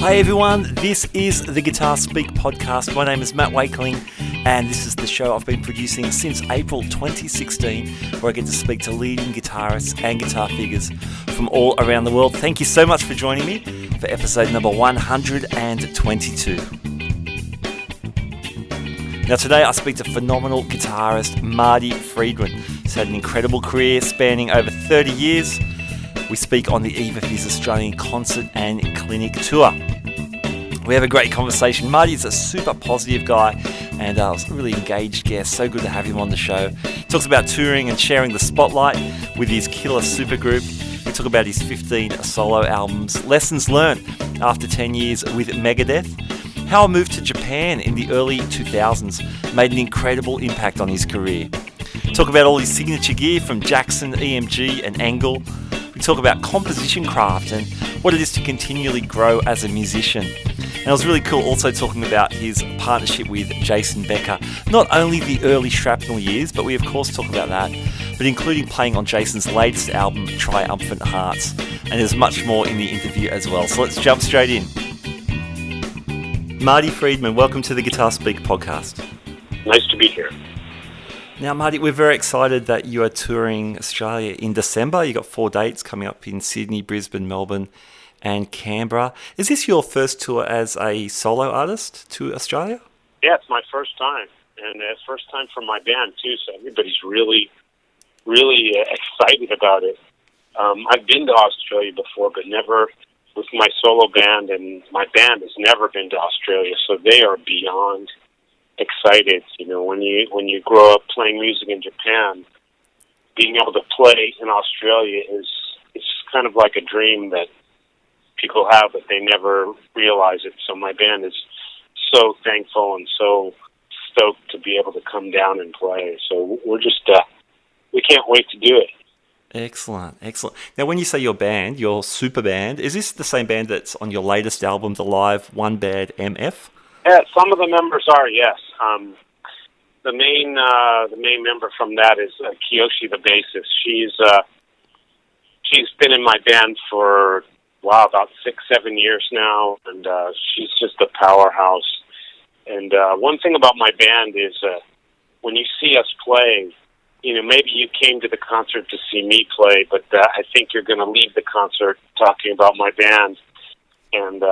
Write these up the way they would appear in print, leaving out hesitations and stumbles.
Hi everyone, this is the Guitar Speak podcast. My name is Matt Wakeling and this is the show I've been producing since April 2016 where I get to speak to leading guitarists and guitar figures from all around the world. Thank you so much for joining me for episode number 122. Now today I speak to phenomenal guitarist Marty Friedman. He's had an incredible career spanning over 30 years. We speak on the eve of his Australian concert and clinic tour. We have a great conversation. Marty's a super positive guy and a really engaged guest. So good to have him on the show. He talks about touring and sharing the spotlight with his killer supergroup. We talk about his 15 solo albums, lessons learned after 10 years with Megadeth, how a move to Japan in the early 2000s made an incredible impact on his career. We talk about all his signature gear from Jackson, EMG and Engl. We talk about composition craft and what it is to continually grow as a musician. And it was really cool also talking about his partnership with Jason Becker. Not only the early Shrapnel years, but we of course talk about that, but including playing on Jason's latest album, Triumphant Hearts. And there's much more in the interview as well. So let's jump straight in. Marty Friedman, welcome to the Guitar Speak podcast. Nice to be here. Now, Marty, we're very excited that you are touring Australia in December. You've got 4 dates coming up in Sydney, Brisbane, Melbourne and Canberra. Is this your first tour as a solo artist to Australia? Yeah, it's my first time. And it's first time for my band, too, so everybody's really excited about it. I've been to Australia before, but never with my solo band, and my band has never been to Australia, so they are beyond excited. You know, when you grow up playing music in Japan, being able to play in Australia is kind of like a dream that people have, but they never realize it. So my band is so thankful and so stoked to be able to come down and play. So we're just we can't wait to do it. Excellent. Now, when you say your band, your super band, is this the same band that's on your latest album, The Live One Bad MF? Yeah, some of the members are, yes. The main member from that is Kiyoshi, the bassist. She's been in my band for about 6-7 years now, and she's just a powerhouse. And one thing about my band is when you see us play, you know, maybe you came to the concert to see me play, but I think you're going to leave the concert talking about my band, and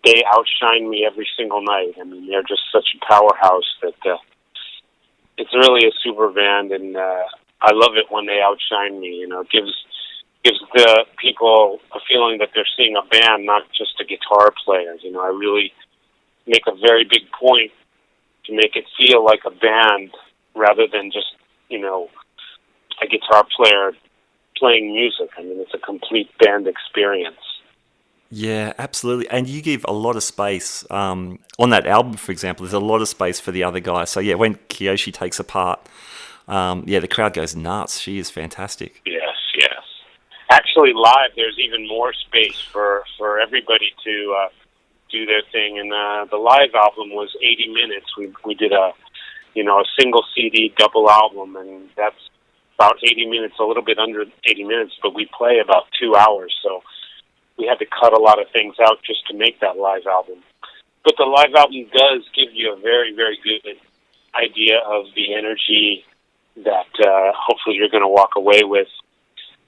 they outshine me every single night. I mean, they're just such a powerhouse that it's really a super band, and I love it when they outshine me. You know, it gives the people a feeling that they're seeing a band, not just a guitar player. You know, I really make a very big point to make it feel like a band rather than just, you know, a guitar player playing music. I mean, it's a complete band experience. Yeah, absolutely. And you give a lot of space on that album, for example. There's a lot of space for the other guys. So, yeah, when Kiyoshi takes a part, the crowd goes nuts. She is fantastic. Yes. Actually, live, there's even more space for everybody to do their thing. And the live album was 80 minutes. We did a single CD double album, and that's about 80 minutes, a little bit under 80 minutes, but we play about 2 hours. So we had to cut a lot of things out just to make that live album. But the live album does give you a very, very good idea of the energy that hopefully you're going to walk away with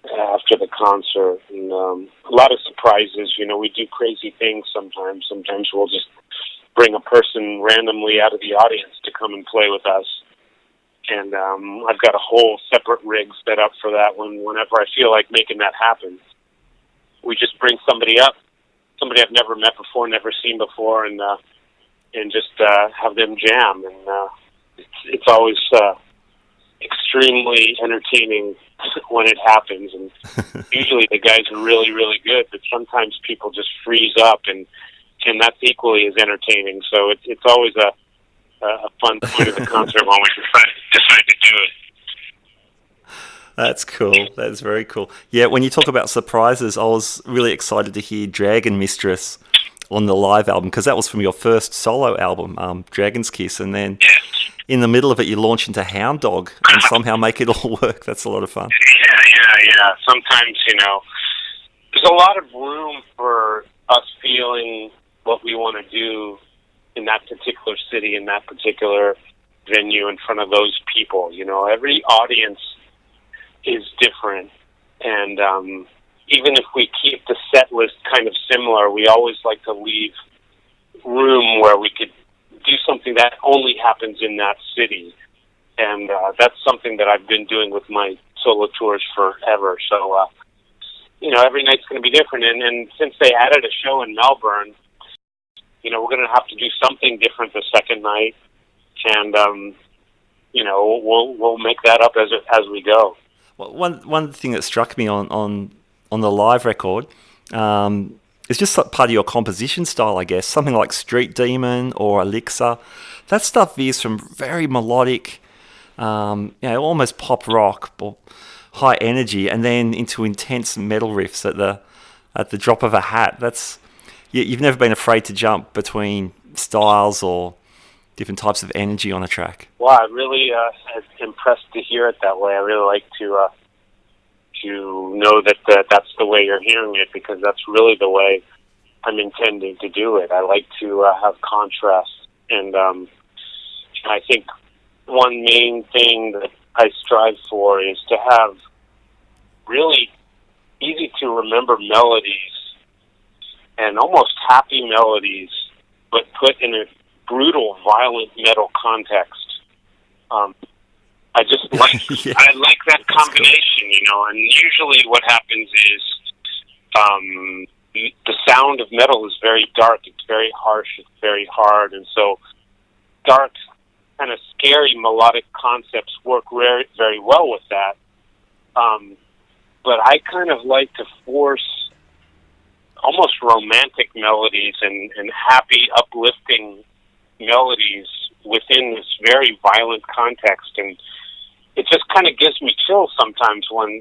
after the concert. And a lot of surprises. You know, we do crazy things sometimes. Sometimes we'll just bring a person randomly out of the audience to come and play with us. And I've got a whole separate rig set up for that whenever I feel like making that happen. We just bring somebody up, somebody I've never met before, never seen before, and just have them jam. And it's always extremely entertaining when it happens. And usually the guys are really, really good, but sometimes people just freeze up, and that's equally as entertaining. So it's always a fun point of the concert when we decide to do it. That's cool. That's very cool. Yeah, when you talk about surprises, I was really excited to hear Dragon Mistress on the live album, because that was from your first solo album, Dragon's Kiss, and then in the middle of it you launch into Hound Dog and somehow make it all work. That's a lot of fun. Yeah. Sometimes, you know, there's a lot of room for us feeling what we want to do in that particular city, in that particular venue, in front of those people. You know, every audience is different, and even if we keep the set list kind of similar, we always like to leave room where we could do something that only happens in that city. And that's something that I've been doing with my solo tours forever. So, you know, every night's going to be different. And since they added a show in Melbourne, you know, we're going to have to do something different the second night. And, you know, we'll make that up as we go. Well, one thing that struck me on the live record, it's just part of your composition style, I guess. Something like Street Demon or Elixir. That stuff veers from very melodic, you know, almost pop rock or high energy, and then into intense metal riffs at the drop of a hat. You've never been afraid to jump between styles or different types of energy on a track. Well, I really am impressed to hear it that way. I really like to know that that's the way you're hearing it, because that's really the way I'm intending to do it. I like to have contrast, and I think one main thing that I strive for is to have really easy to remember melodies and almost happy melodies, but put in a brutal, violent metal context. I just like Yeah. I like that combination, you know. And usually, what happens is the sound of metal is very dark. It's very harsh. It's very hard, and so dark, kind of scary melodic concepts work very, very well with that. But I kind of like to force almost romantic melodies and happy, uplifting melodies within this very violent context, and it just kind of gives me chills sometimes when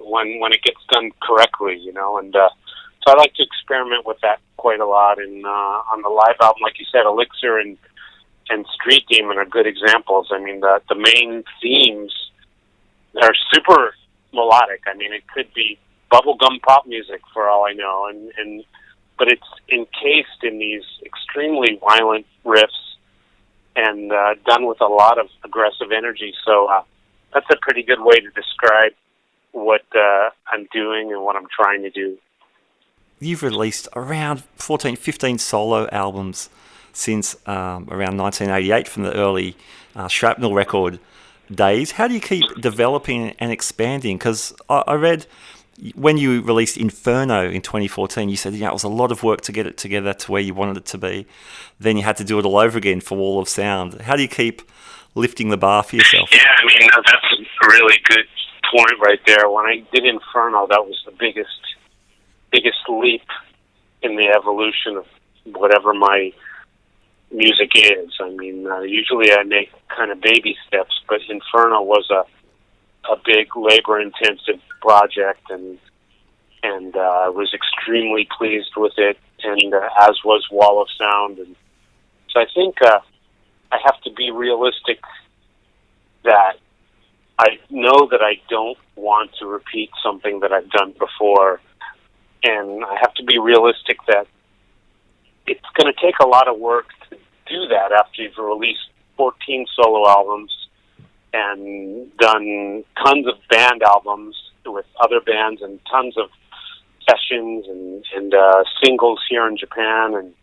it gets done correctly, you know. And so I like to experiment with that quite a lot. And on the live album, like you said, Elixir and Street Demon are good examples. I mean, the main themes are super melodic. I mean, it could be bubblegum pop music for all I know, but it's encased in these extremely violent riffs and done with a lot of aggressive energy. So that's a pretty good way to describe what I'm doing and what I'm trying to do. You've released around 14, 15 solo albums since around 1988 from the early Shrapnel record days. How do you keep developing and expanding? Because I read when you released Inferno in 2014, you said, it was a lot of work to get it together to where you wanted it to be. Then you had to do it all over again for Wall of Sound. How do you keep lifting the bar for yourself? Yeah, I mean, that's a really good point right there. When I did Inferno, that was the biggest leap in the evolution of whatever my music is. I mean, usually I make kind of baby steps, but Inferno was a big labor-intensive project, and I was extremely pleased with it, and as was Wall of Sound. And so I think I have to be realistic that I know that I don't want to repeat something that I've done before, and I have to be realistic that it's going to take a lot of work to do that after you've released 14 solo albums and done tons of band albums with other bands and tons of sessions and singles here in Japan, and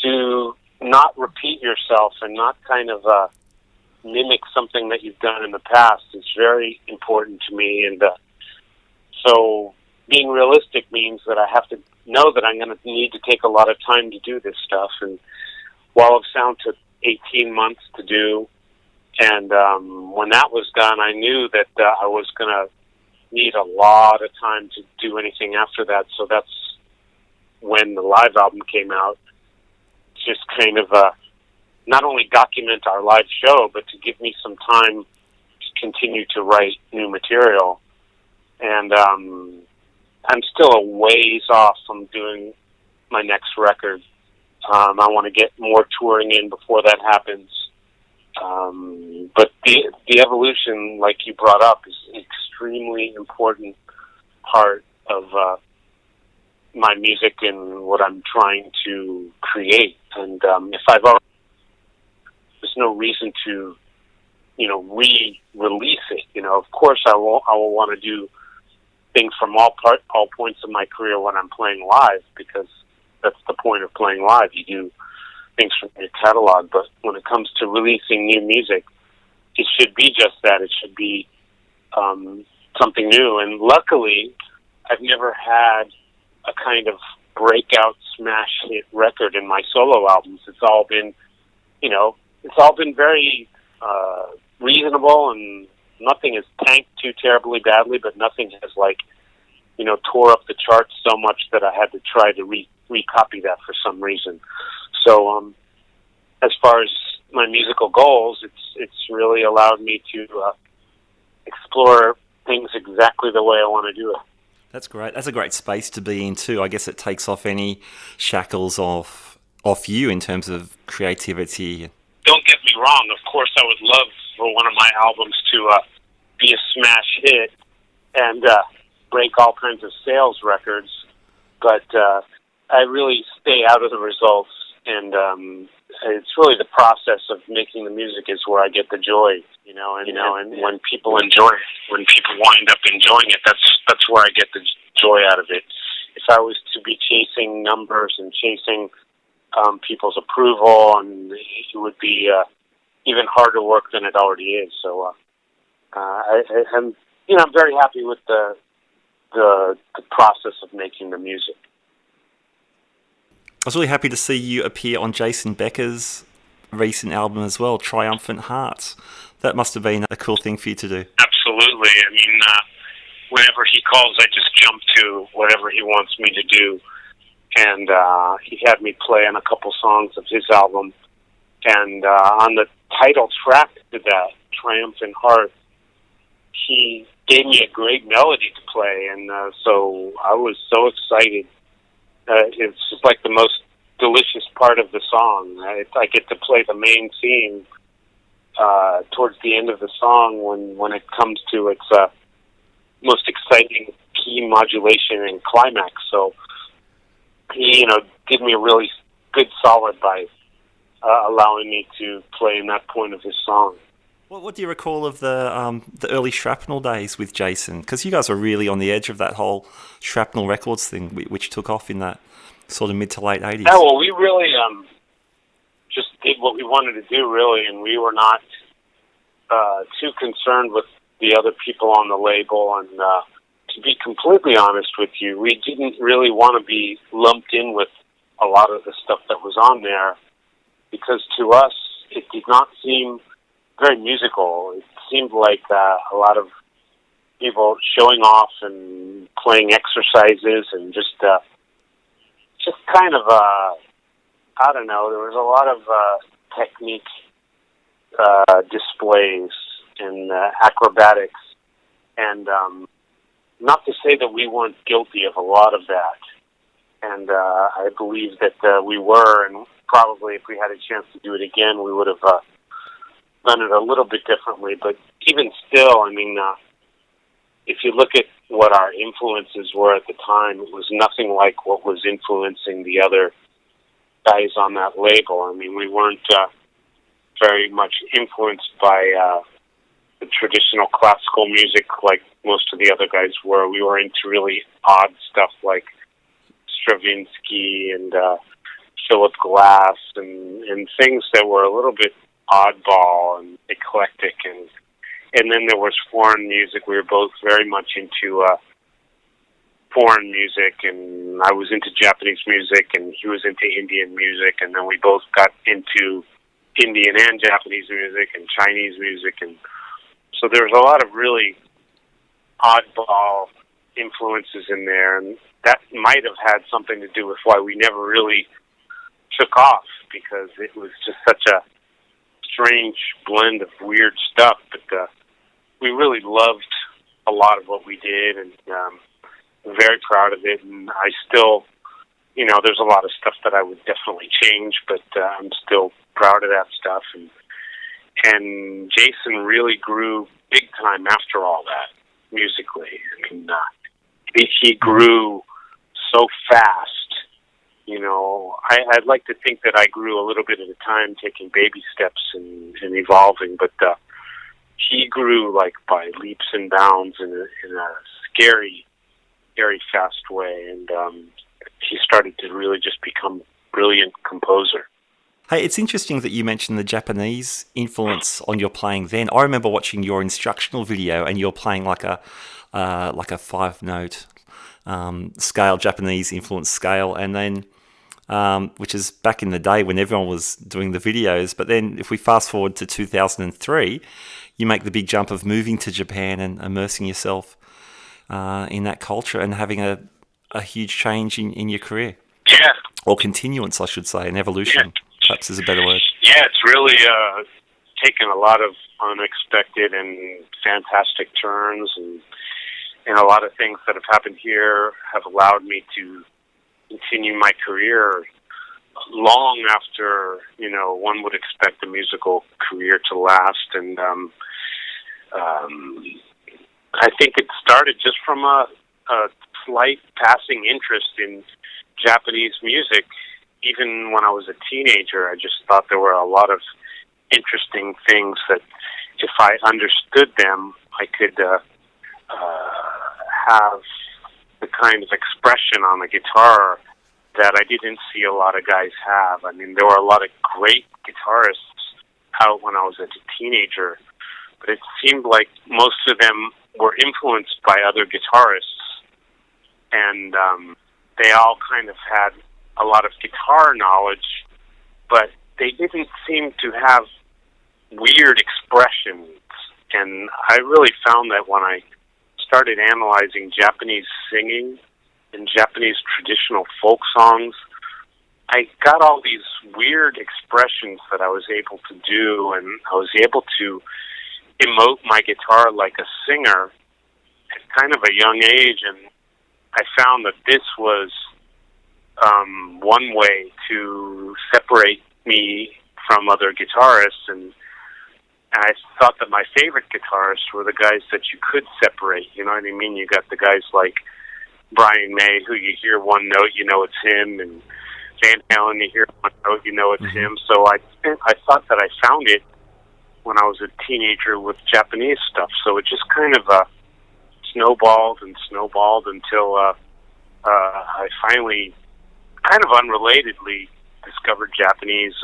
to not repeat yourself and not kind of mimic something that you've done in the past is very important to me. And so being realistic means that I have to know that I'm going to need to take a lot of time to do this stuff. And Wall of Sound took 18 months to do. And when that was done, I knew that I was going to need a lot of time to do anything after that. So that's when the live album came out. Just kind of not only document our live show, but to give me some time to continue to write new material. And I'm still a ways off from doing my next record. I want to get more touring in before that happens. But the evolution, like you brought up, is an extremely important part of my music and what I'm trying to create. And if I've already, there's no reason to, re-release it. Of course, I will want to do things from all points of my career when I'm playing live, because that's the point of playing live. You do things from your catalog, but when it comes to releasing new music, it should be just that. It should be something new. And luckily, I've never had a kind of breakout smash hit record in my solo albums. It's all been very reasonable, and nothing has tanked too terribly badly, but nothing has tore up the charts so much that I had to try to recopy that for some reason. So as far as my musical goals, it's really allowed me to explore things exactly the way I want to do it. That's great. That's a great space to be in too. I guess it takes off any shackles off you in terms of creativity. Don't get me wrong. Of course, I would love for one of my albums to be a smash hit and break all kinds of sales records, but I really stay out of the results, and it's really the process of making the music is where I get the joy, and when people enjoy it, when people wind up enjoying it, that's where I get the joy out of it. If I was to be chasing numbers and chasing people's approval, and it would be even harder work than it already is. So I'm very happy with the process of making the music. I was really happy to see you appear on Jason Becker's recent album as well, Triumphant Hearts. That must have been a cool thing for you to do. Absolutely. I mean, whenever he calls, I just jump to whatever he wants me to do. And he had me play on a couple songs of his album. And on the title track to that, Triumphant Hearts, he gave me a great melody to play. And so I was so excited. It's just like the most delicious part of the song. I get to play the main theme towards the end of the song when it comes to its most exciting key modulation and climax. So he, did me a really good solid by allowing me to play in that point of his song. What do you recall of the early Shrapnel days with Jason? Because you guys were really on the edge of that whole Shrapnel Records thing, which took off in that sort of mid to late 80s. Yeah, well, we really just did what we wanted to do, really, and we were not too concerned with the other people on the label. And to be completely honest with you, we didn't really want to be lumped in with a lot of the stuff that was on there, because to us, it did not seem very musical. It seemed like a lot of people showing off and playing exercises and just kind of I don't know. There was a lot of technique displays and acrobatics, and not to say that we weren't guilty of a lot of that. And I believe that we were, and probably if we had a chance to do it again, we would have done it a little bit differently. But even still, I mean, if you look at what our influences were at the time, it was nothing like what was influencing the other guys on that label. I mean, we weren't very much influenced by the traditional classical music like most of the other guys were. We were into really odd stuff like Stravinsky and Philip Glass and things that were a little bit oddball and eclectic, and then there was foreign music. We were both very much into foreign music, and I was into Japanese music, and he was into Indian music, and then we both got into Indian and Japanese music and Chinese music, and so there was a lot of really oddball influences in there, and that might have had something to do with why we never really took off, because it was just such a strange blend of weird stuff. But we really loved a lot of what we did, and very proud of it. And I still, there's a lot of stuff that I would definitely change, but I'm still proud of that stuff. And Jason really grew big time after all that musically. I mean, he grew so fast. I'd like to think that I grew a little bit at a time, taking baby steps and evolving, but he grew like by leaps and bounds in a scary, very fast way, and he started to really just become a brilliant composer. Hey, it's interesting that you mentioned the Japanese influence on your playing then. I remember watching your instructional video, and you're playing like a 5-note scale, Japanese influence scale, and then which is back in the day when everyone was doing the videos. But then if we fast forward to 2003, you make the big jump of moving to Japan and immersing yourself in that culture and having a huge change in your career. Yeah. Or continuance, I should say, an evolution, perhaps is a better word. Yeah, it's really taken a lot of unexpected and fantastic turns, and a lot of things that have happened here have allowed me to continue my career long after, one would expect a musical career to last. And I think it started just from a slight passing interest in Japanese music. Even when I was a teenager, I just thought there were a lot of interesting things that if I understood them, I could have the kind of expression on the guitar that I didn't see a lot of guys have. I mean, there were a lot of great guitarists out when I was a teenager, but it seemed like most of them were influenced by other guitarists, and they all kind of had a lot of guitar knowledge, but they didn't seem to have weird expressions. And I really found that when I started analyzing Japanese singing and Japanese traditional folk songs, I got all these weird expressions that I was able to do, and I was able to emote my guitar like a singer at kind of a young age, and I found that this was one way to separate me from other guitarists, and I thought that my favorite guitarists were the guys that you could separate, you know what I mean? You got the guys like Brian May, who you hear one note, you know it's him, and Van Halen, you hear one note, you know it's him. So I thought that I found it when I was a teenager with Japanese stuff. So it just kind of snowballed until I finally, kind of unrelatedly, discovered Japanese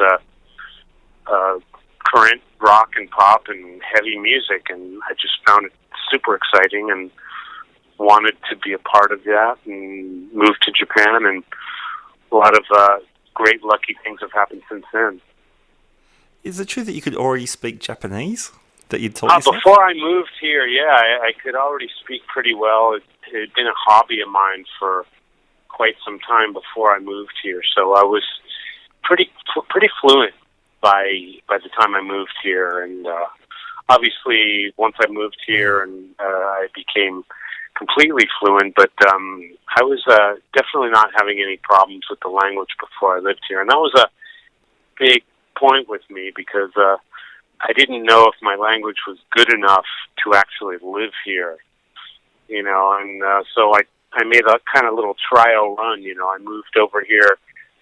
current rock and pop and heavy music, and I just found it super exciting and wanted to be a part of that, and moved to Japan, and a lot of great lucky things have happened since then. Is it true that you could already speak Japanese? That you'd taught yourself? Before I moved here, I could already speak pretty well. It had been a hobby of mine for quite some time before I moved here, so I was pretty fluent by the time I moved here. And obviously, once I moved here, and I became completely fluent, but I was definitely not having any problems with the language before I lived here, and that was a big point with me, because I didn't know if my language was good enough to actually live here, and so I made a kind of little trial run. I moved over here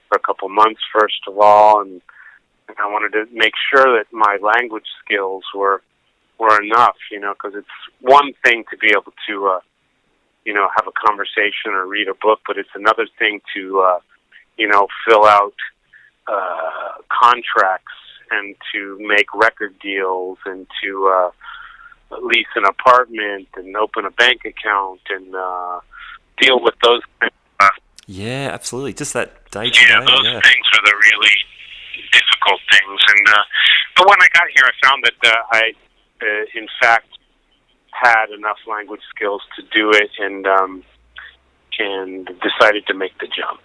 for a couple months, first of all, and I wanted to make sure that my language skills were enough, because it's one thing to be able to, have a conversation or read a book, but it's another thing to, fill out contracts and to make record deals and to lease an apartment and open a bank account and deal with those things. Yeah, absolutely. Just that day-to-day. Yeah, those things are the really difficult things. And but when I got here, I found that I, in fact, had enough language skills to do it, and decided to make the jump.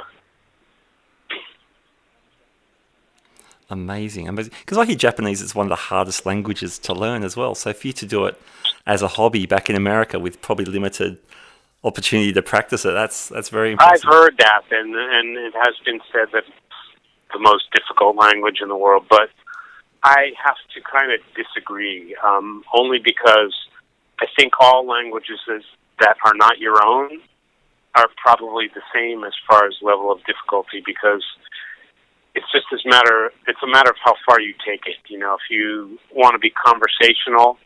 Amazing. Because I hear Japanese is one of the hardest languages to learn as well. So for you to do it as a hobby back in America with probably limited opportunity to practice it, that's very impressive. I've heard that, and it has been said that it's the most difficult language in the world, but I have to kind of disagree, only because I think all languages that are not your own are probably the same as far as level of difficulty, because it's just it's a matter of how far you take it. You know, if you want to be conversational,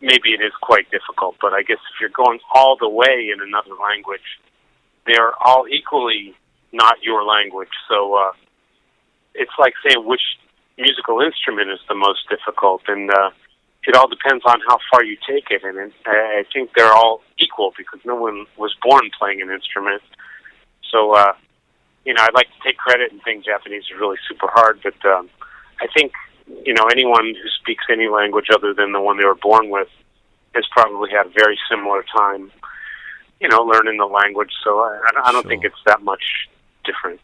maybe it is quite difficult, but I guess if you're going all the way in another language, they're all equally not your language. So it's like saying which musical instrument is the most difficult, and it all depends on how far you take it. And I think they're all equal because no one was born playing an instrument. So, you know, I'd like to take credit and think Japanese is really super hard, but I think, you know, anyone who speaks any language other than the one they were born with has probably had a very similar time, you know, learning the language. So I don't think it's that much different.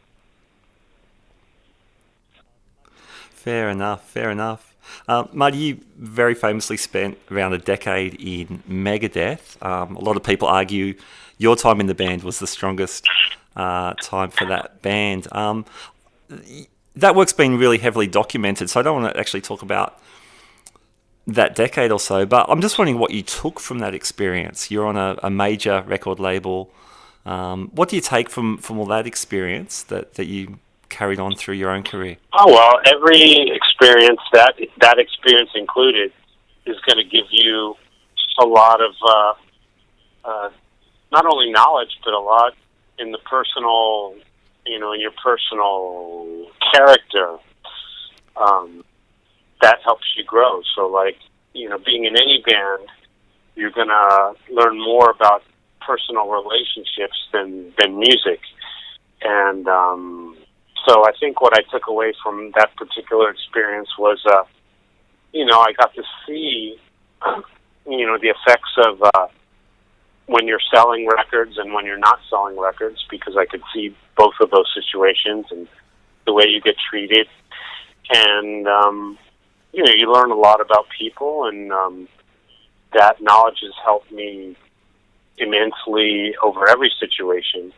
Fair enough. Marty, you very famously spent around a decade in Megadeth. A lot of people argue your time in the band was the strongest time for that band. That work's been really heavily documented, so I don't want to actually talk about that decade or so, but I'm just wondering what you took from that experience. You're on a major record label. What do you take from all that experience that you carried on through your own career? Oh, well, every experience, that experience included, is going to give you a lot of not only knowledge, but a lot in the personal, you know, in your personal character. That helps you grow. So, like, you know, being in any band, you're going to learn more about personal relationships than music. And so I think what I took away from that particular experience was, you know, I got to see, you know, the effects of when you're selling records and when you're not selling records, because I could see both of those situations and the way you get treated. And, you know, you learn a lot about people, and that knowledge has helped me immensely over every situation.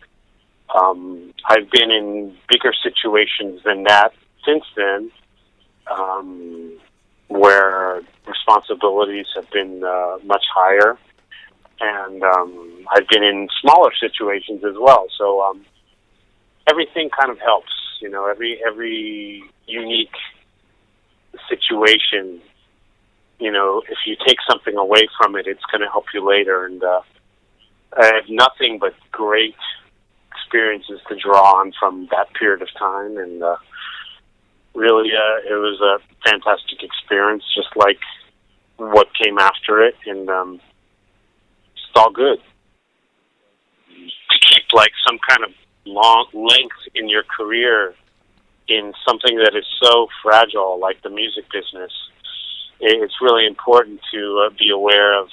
I've been in bigger situations than that since then, where responsibilities have been much higher, and I've been in smaller situations as well. So everything kind of helps, you know, every unique situation, you know, if you take something away from it, it's going to help you later. And I have nothing but great experiences to draw on from that period of time, and really it was a fantastic experience, just like what came after it, and it's all good. To keep like some kind of long length in your career in something that is so fragile like the music business, it's really important to be aware of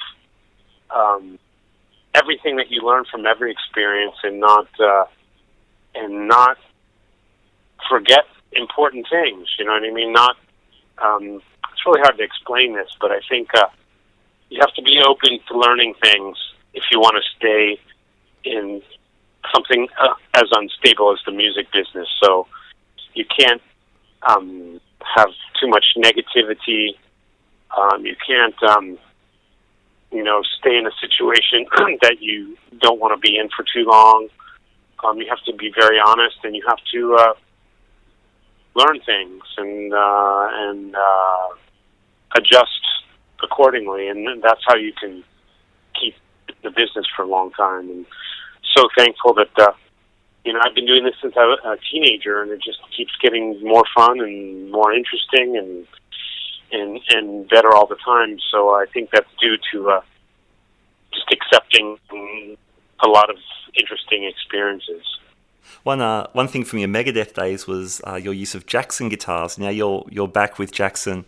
everything that you learn from every experience, and not forget important things. You know what I mean? Not. It's really hard to explain this, but I think you have to be open to learning things if you want to stay in something as unstable as the music business. So you can't have too much negativity. You can't. You know, stay in a situation that you don't want to be in for too long. You have to be very honest, and you have to learn things and adjust accordingly, and that's how you can keep the business for a long time. And so thankful that you know, I've been doing this since I was a teenager, and it just keeps getting more fun and more interesting and better all the time. So I think that's due to just accepting a lot of interesting experiences. One thing from your Megadeth days was your use of Jackson guitars. Now you're back with Jackson.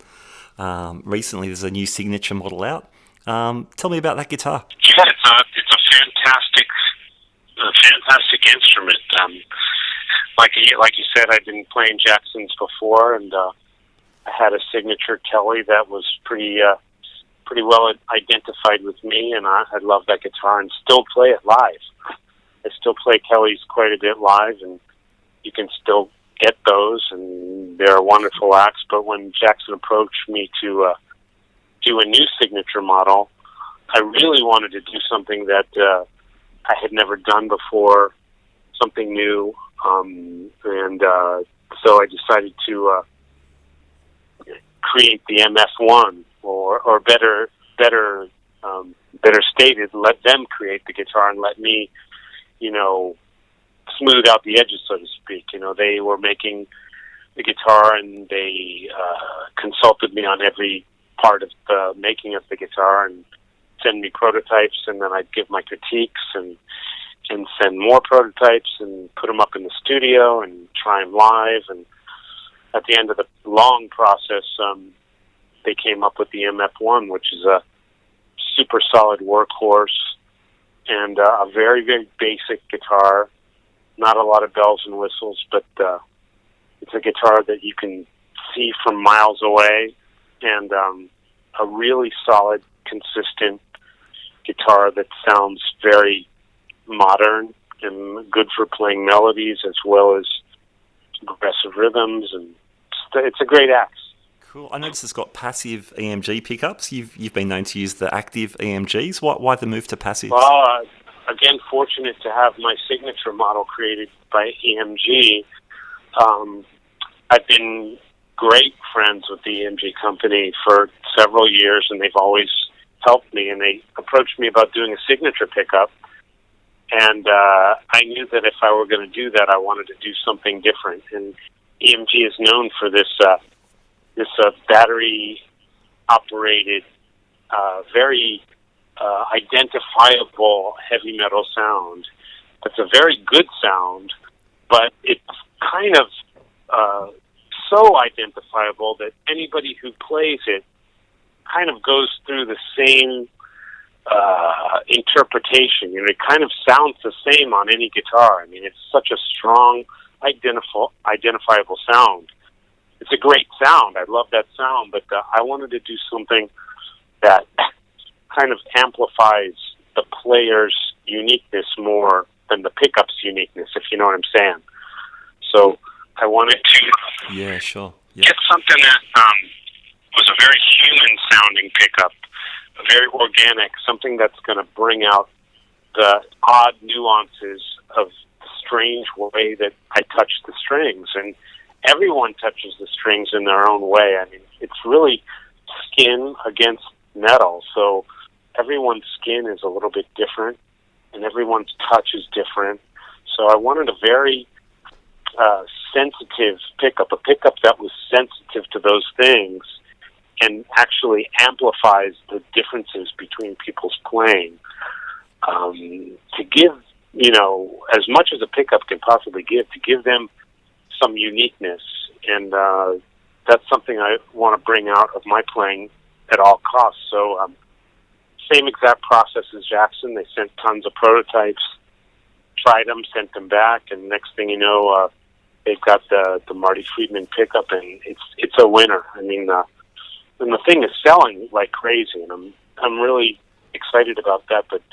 Recently, there's a new signature model out. Tell me about that guitar. Yeah, it's a fantastic instrument. Like you said, I've been playing Jacksons before, and I had a signature Kelly that was pretty well identified with me, and I love that guitar and still play it live. I still play Kellys quite a bit live, and you can still get those, and they're wonderful acts. But when Jackson approached me to do a new signature model, I really wanted to do something that I had never done before, something new, and so I decided to create the MF1, or better stated, let them create the guitar and let me, smooth out the edges, so to speak. They were making the guitar, and they consulted me on every part of the making of the guitar and send me prototypes, and then I'd give my critiques and send more prototypes and put them up in the studio and try them live. And at the end of the long process, they came up with the MF1, which is a super solid workhorse and a very, very basic guitar. Not a lot of bells and whistles, but it's a guitar that you can see from miles away, and a really solid, consistent guitar that sounds very modern and good for playing melodies as well as aggressive rhythms, and it's a great axe. Cool. I noticed it's got passive EMG pickups. You've been known to use the active EMGs. Why the move to passive? Well, again, fortunate to have my signature model created by EMG. I've been great friends with the EMG company for several years, and they've always helped me, and they approached me about doing a signature pickup. And I knew that if I were going to do that, I wanted to do something different. And EMG is known for this battery-operated, very identifiable heavy metal sound. That's a very good sound, but it's kind of so identifiable that anybody who plays it kind of goes through the same interpretation. It kind of sounds the same on any guitar. I mean, it's such a strong, identifiable sound. It's a great sound. I love that sound, but I wanted to do something that kind of amplifies the player's uniqueness more than the pickup's uniqueness, if you know what I'm saying. So I wanted to get something that was a very human-sounding pickup, very organic, something that's going to bring out the odd nuances of the strange way that I touch the strings. And everyone touches the strings in their own way. I mean, it's really skin against metal, so everyone's skin is a little bit different, and everyone's touch is different. So I wanted a very sensitive pickup, a pickup that was sensitive to those things and actually amplifies the differences between people's playing. To give, as much as a pickup can possibly give, to give them some uniqueness. And that's something I want to bring out of my playing at all costs. So same exact process as Jackson. They sent tons of prototypes, tried them, sent them back, and next thing you know, they've got the Marty Friedman pickup, and it's a winner. I mean, and the thing is selling like crazy, and I'm really excited about that. But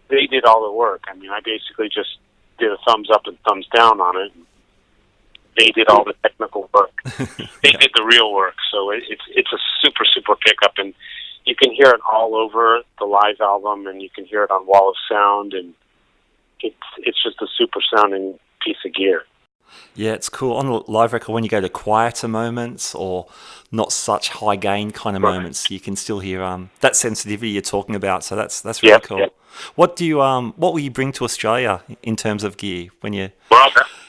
they did all the work. I mean, I basically just did a thumbs up and thumbs down on it. They did all the technical work. They did the real work. So it's a super, super pickup, and you can hear it all over the live album, and you can hear it on Wall of Sound, and it's just a super sounding piece of gear. Yeah, it's cool. On the live record, when you go to quieter moments or not such high gain kind of moments, you can still hear that sensitivity you're talking about. So that's really cool. Yep. What will you bring to Australia in terms of gear when you're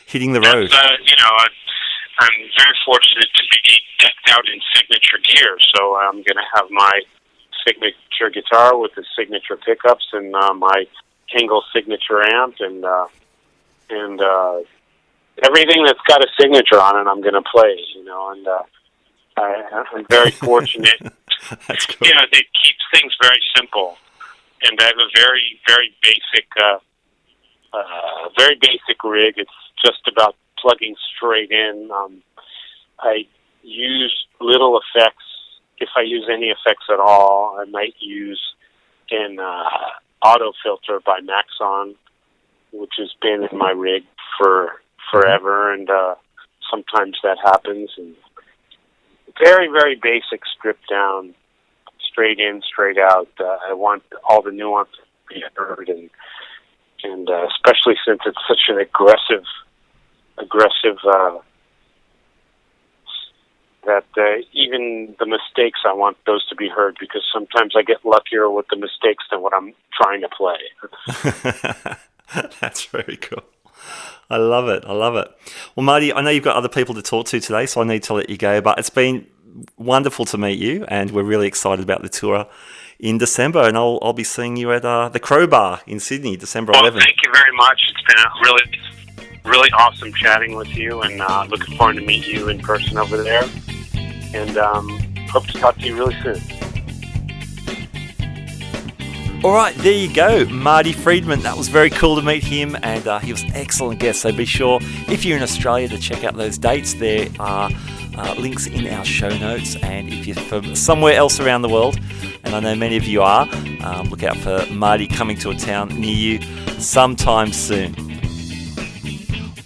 hitting the road? I'm very fortunate to be decked out in signature gear. So I'm going to have my signature guitar with the signature pickups and my Engl signature amp and everything that's got a signature on it, I'm going to play, and I'm very fortunate. That's cool. It keeps things very simple, and I have a very, very basic rig. It's just about plugging straight in. I use little effects. If I use any effects at all, I might use an auto filter by Maxon, which has been in my rig for forever, and sometimes that happens. And very, very basic, stripped down, straight in, straight out. I want all the nuance to be heard, and and especially since it's such an aggressive that even the mistakes, I want those to be heard, because sometimes I get luckier with the mistakes than what I'm trying to play. That's very cool. I love it. Well, Marty, I know you've got other people to talk to today, so I need to let you go, but it's been wonderful to meet you, and we're really excited about the tour in December, and I'll be seeing you at the Crowbar in Sydney, December 11th. Well, thank you very much. It's been a really awesome chatting with you, and looking forward to meet you in person over there, and hope to talk to you really soon. All right, there you go, Marty Friedman. That was very cool to meet him, and he was an excellent guest. So be sure, if you're in Australia, to check out those dates. There are links in our show notes, and if you're from somewhere else around the world, and I know many of you are, look out for Marty coming to a town near you sometime soon.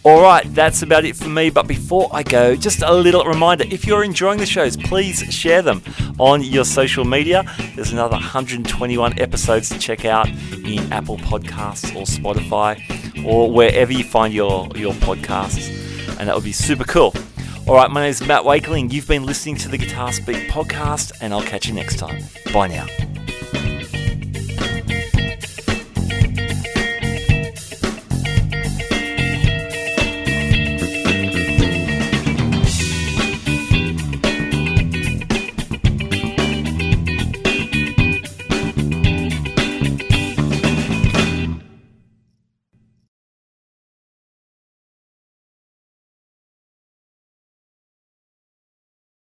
All right, that's about it for me. But before I go, just a little reminder, if you're enjoying the shows, please share them on your social media. There's another 121 episodes to check out in Apple Podcasts or Spotify or wherever you find your podcasts, and that would be super cool. All right, my name is Matt Wakeling. You've been listening to the Guitar Speak podcast, and I'll catch you next time. Bye now.